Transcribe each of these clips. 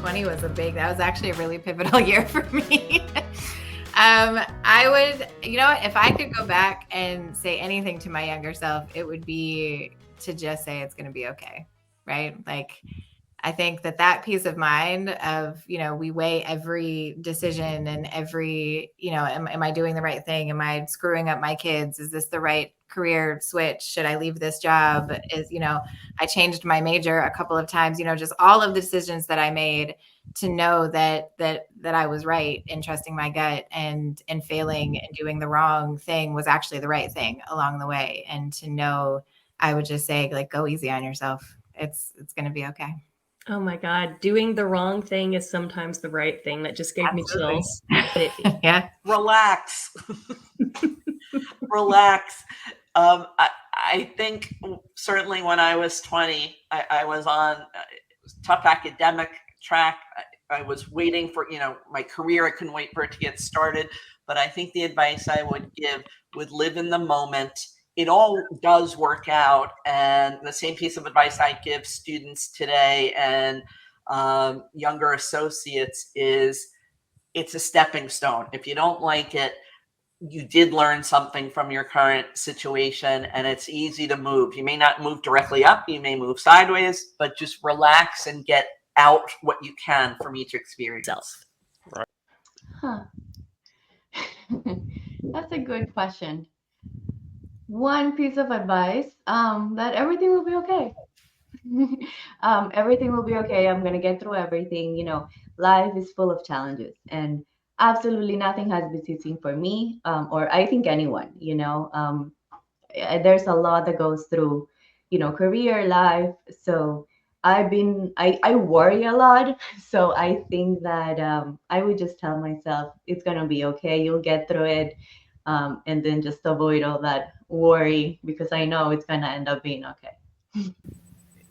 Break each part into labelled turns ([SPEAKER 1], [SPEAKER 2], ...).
[SPEAKER 1] 2020 was that was actually a really pivotal year for me. I would, if I could go back and say anything to my younger self, it would be to just say it's going to be okay. Right. Like, I think that peace of mind of, we weigh every decision and every, am I doing the right thing? Am I screwing up my kids? Is this the right career switch? Should I leave this job? I changed my major a couple of times, just all of the decisions that I made, to know that I was right in trusting my gut, and failing and doing the wrong thing was actually the right thing along the way. And to know, I would just say, like, go easy on yourself. It's going to be okay.
[SPEAKER 2] Oh my God. Doing the wrong thing is sometimes the right thing. That just gave
[SPEAKER 1] Absolutely.
[SPEAKER 2] me chills.
[SPEAKER 1] Yeah.
[SPEAKER 3] Relax. Relax. I think certainly when I was 20, I was on a tough academic track. I was waiting for, my career. I couldn't wait for it to get started. But I think the advice I would give would live in the moment. It all does work out. And the same piece of advice I give students today and younger associates is, it's a stepping stone. If you don't like it, you did learn something from your current situation, and it's easy to move. You may not move directly up, you may move sideways, but just relax and get out what you can from each experience.
[SPEAKER 4] Right.
[SPEAKER 5] Huh. That's a good question. One piece of advice, that everything will be okay. Everything will be okay. I'm going to get through everything. Life is full of challenges, and absolutely nothing has been easy for me, or I think anyone. There's a lot that goes through, career life. So I worry a lot. So I think that I would just tell myself it's going to be okay. You'll get through it. And then just avoid all that worry, because I know it's going to end up being okay.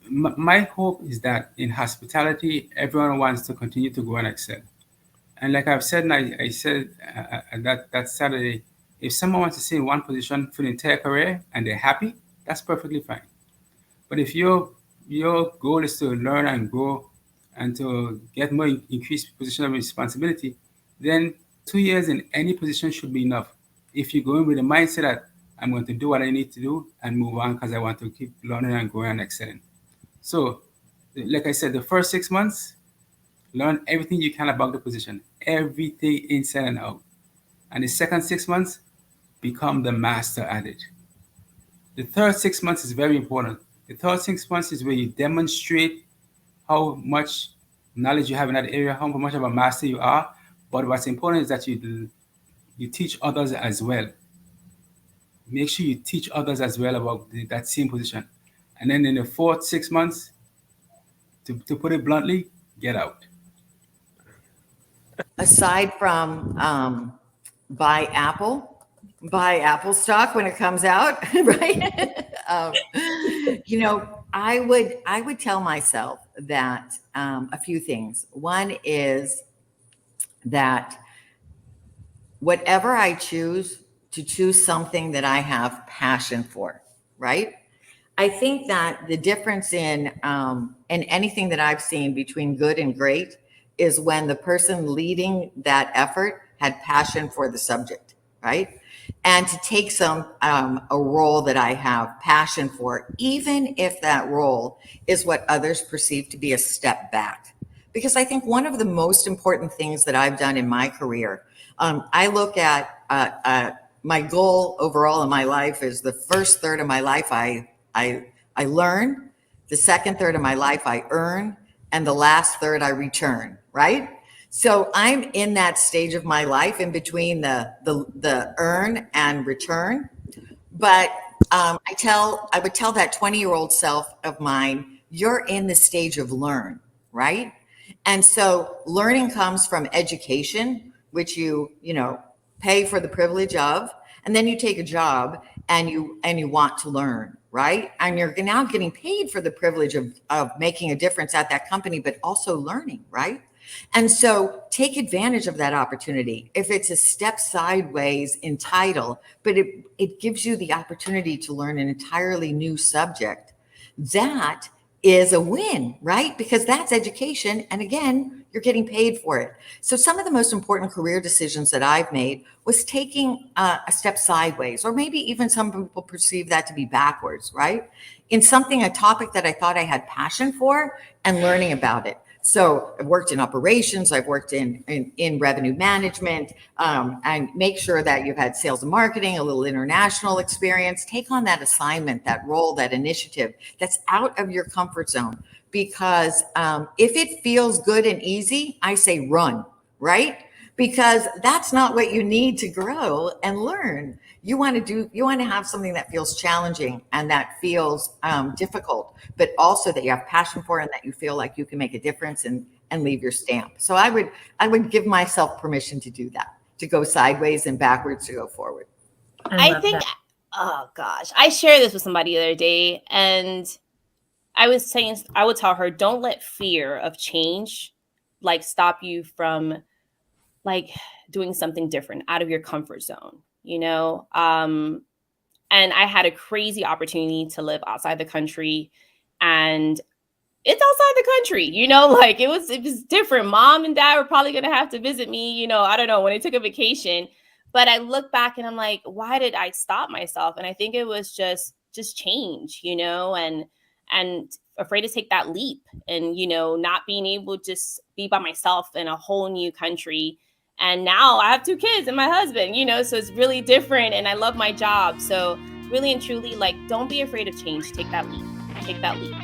[SPEAKER 6] My hope is that in hospitality, everyone wants to continue to grow and excel. And like I've said, and I said that Saturday, if someone wants to stay in one position for the entire career and they're happy, that's perfectly fine. But if your goal is to learn and grow and to get more increased position of responsibility, then 2 years in any position should be enough. If you go in with the mindset that I'm going to do what I need to do and move on because I want to keep learning and growing and excelling. So, like I said, the first 6 months, learn everything you can about the position, everything inside and out. And the second 6 months, become the master at it. The third 6 months is very important. The third 6 months is where you demonstrate how much knowledge you have in that area, how much of a master you are. But what's important is that you teach others as well. Make sure you teach others as well about that same position. And then in the fourth 6 months, to put it bluntly, get out.
[SPEAKER 7] Aside from buy Apple stock when it comes out, right? I would tell myself that a few things. One is that whatever I choose, to choose something that I have passion for, right? I think that the difference in anything that I've seen between good and great is when the person leading that effort had passion for the subject, right? And to take a role that I have passion for, even if that role is what others perceive to be a step back. Because I think one of the most important things that I've done in my career, I look at my goal overall in my life is the first third of my life I learn, the second third of my life I earn, and the last third I return, right? So I'm in that stage of my life in between the earn and return. But I would tell that 20-year-old self of mine, you're in the stage of learn, right? And so learning comes from education, which you pay for the privilege of, and then you take a job and you want to learn, right? And you're now getting paid for the privilege of making a difference at that company, but also learning, right? And so take advantage of that opportunity. If it's a step sideways in title, but it gives you the opportunity to learn an entirely new subject, that is a win, right? Because that's education. And again, you're getting paid for it. So some of the most important career decisions that I've made was taking a step sideways, or maybe even some people perceive that to be backwards, right? In something, a topic that I thought I had passion for, and learning about it. So I've worked in operations, I've worked in revenue management, and make sure that you've had sales and marketing, a little international experience. Take on that assignment, that role, that initiative that's out of your comfort zone. Because if it feels good and easy, I say run, right? Because that's not what you need to grow and learn. You want to have something that feels challenging and that feels difficult, but also that you have passion for and that you feel like you can make a difference and leave your stamp. So I would give myself permission to do that, to go sideways and backwards, to go forward.
[SPEAKER 4] I think, that. Oh gosh, I shared this with somebody the other day, and I would tell her, don't let fear of change like stop you from like doing something different out of your comfort zone, you know? And I had a crazy opportunity to live outside the country, and it's outside the country, you know, like it was different. Mom and dad were probably going to have to visit me, you know, I don't know, when I took a vacation, but I look back and I'm like, why did I stop myself? And I think it was just change, you know, and afraid to take that leap, and, you know, not being able to just be by myself in a whole new country. And now I have 2 kids and my husband, you know, so it's really different, and I love my job. So really and truly, like, don't be afraid of change. Take that leap. Take that leap.